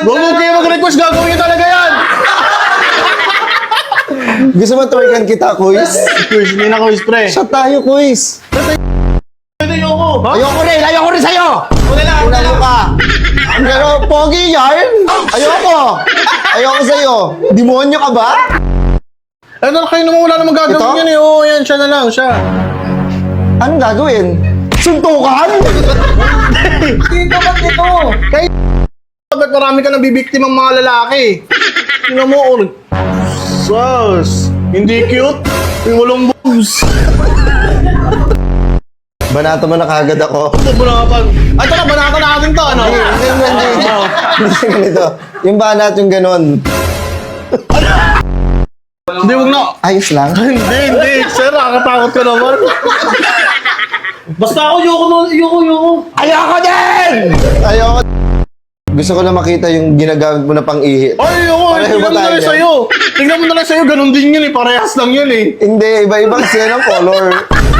Huwag mo kayo mag-request, gagawin niyo talaga yan! Gusto mo tuwigan kita, quiz? Quiz, hindi na quiz, pre. Shot tayo, quiz. Ayoko. Ha? Ayoko rin sa'yo! Wala lang, wala Ano lang. ka? Pero pogi yan. Ayoko sa'yo. Demonyo ka ba? Ano, kayo naman wala namang gagawin Ito? yan eh. Oo, yan, siya na lang, siya. Anong gagawin? Suntukan? Dito, ba't ito? Kaya ba't marami ka nabibiktimang mga lalaki? Tingnan mo, oh. Sus, hindi cute. Yung walang boobs. Banato mo na kagad ako. Banapan. Ay, tara, banatan natin to, ano? Hindi ganito. Yung banat yung ganon. Hindi, huwag na. Ayos lang. Hindi. Sir, nakakatakot ka naman. Basta ako, yoko. Ayoko din! Ayoko. Gusto ko na makita yung ginagamit mo na pang-ihi. Ay, yoko. Pareho ba Tingnan mo na tayo lang dyan? sa'yo. Tingnan mo na lang sa'yo. Ganun din yun eh. Parehas lang yun eh. Hindi, iba-iba kasi yan ang color.